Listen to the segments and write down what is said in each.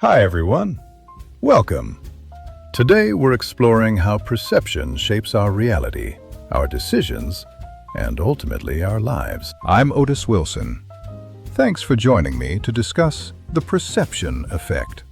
Hi everyone, welcome. Today we're exploring how perception shapes our reality, our decisions, and ultimately our lives. I'm Otis Wilson. Thanks for joining me to discuss the perception effect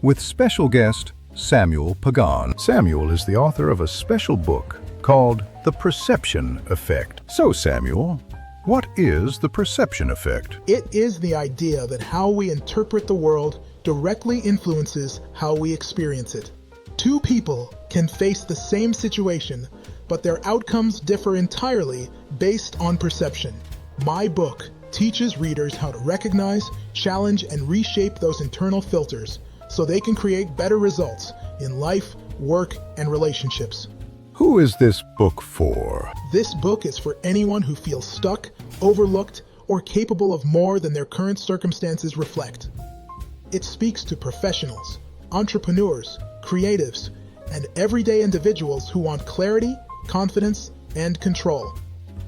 with special guest Samuel Pagan. Samuel is the author of a special book called The Perception Effect. So Samuel, what is the perception effect? It is the idea that how we interpret the world directly influences how we experience it. Two people can face the same situation, but their outcomes differ entirely based on perception. My book teaches readers how to recognize, challenge, and reshape those internal filters so they can create better results in life, work, and relationships. Who is this book for? This book is for anyone who feels stuck, overlooked, or capable of more than their current circumstances reflect. It speaks to professionals, entrepreneurs, creatives, and everyday individuals who want clarity, confidence, and control.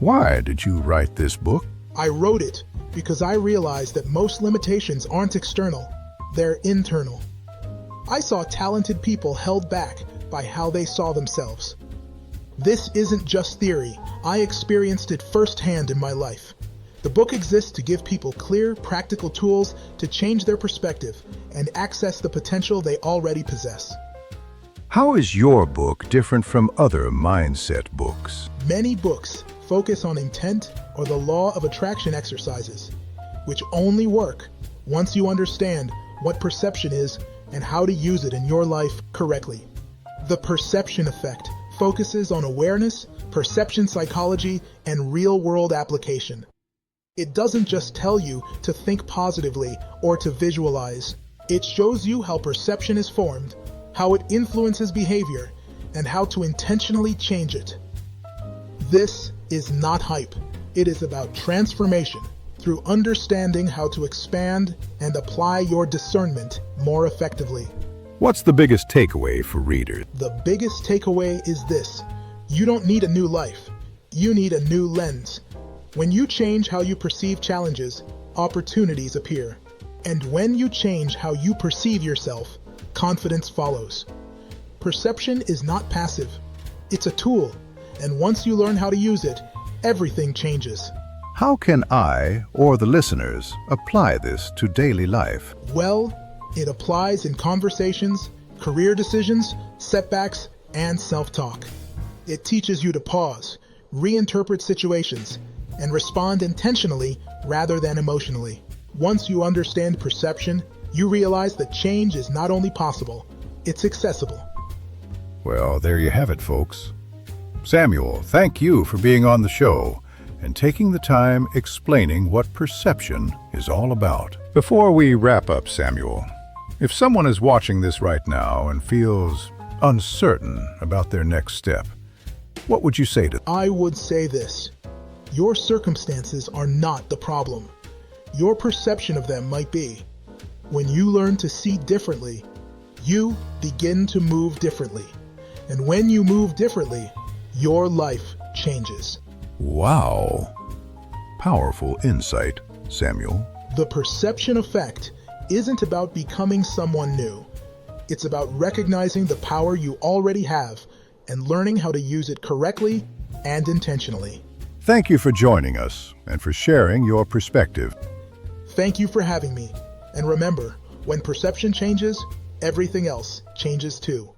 Why did you write this book? I wrote it because I realized that most limitations aren't external, they're internal. I saw talented people held back by how they saw themselves. This isn't just theory, I experienced it firsthand in my life. The book exists to give people clear, practical tools to change their perspective and access the potential they already possess. How is your book different from other mindset books? Many books focus on intent or the law of attraction exercises, which only work once you understand what perception is and how to use it in your life correctly. The perception effect focuses on awareness, perception psychology, and real-world application. It doesn't just tell you to think positively or to visualize. It shows you how perception is formed, how it influences behavior, and how to intentionally change it. This is not hype. It is about transformation through understanding how to expand and apply your discernment more effectively. What's the biggest takeaway for readers? The biggest takeaway is this: you don't need a new life. You need a new lens. When you change how you perceive challenges, opportunities appear. And when you change how you perceive yourself, confidence follows. Perception is not passive. It's a tool, and once you learn how to use it, everything changes. How can I, or the listeners, apply this to daily life? Well, it applies in conversations, career decisions, setbacks, and self-talk. It teaches you to pause, reinterpret situations, and respond intentionally rather than emotionally. Once you understand perception, you realize that change is not only possible, it's accessible. Well, there you have it, folks. Samuel, thank you for being on the show and taking the time explaining what perception is all about. Before we wrap up, Samuel, if someone is watching this right now and feels uncertain about their next step, what would you say to them? I would say this: your circumstances are not the problem. Your perception of them might be. When you learn to see differently, you begin to move differently. And when you move differently, your life changes. Wow. Powerful insight, Samuel. The perception effect isn't about becoming someone new. It's about recognizing the power you already have and learning how to use it correctly and intentionally. Thank you for joining us and for sharing your perspective. Thank you for having me. And remember, when perception changes, everything else changes too.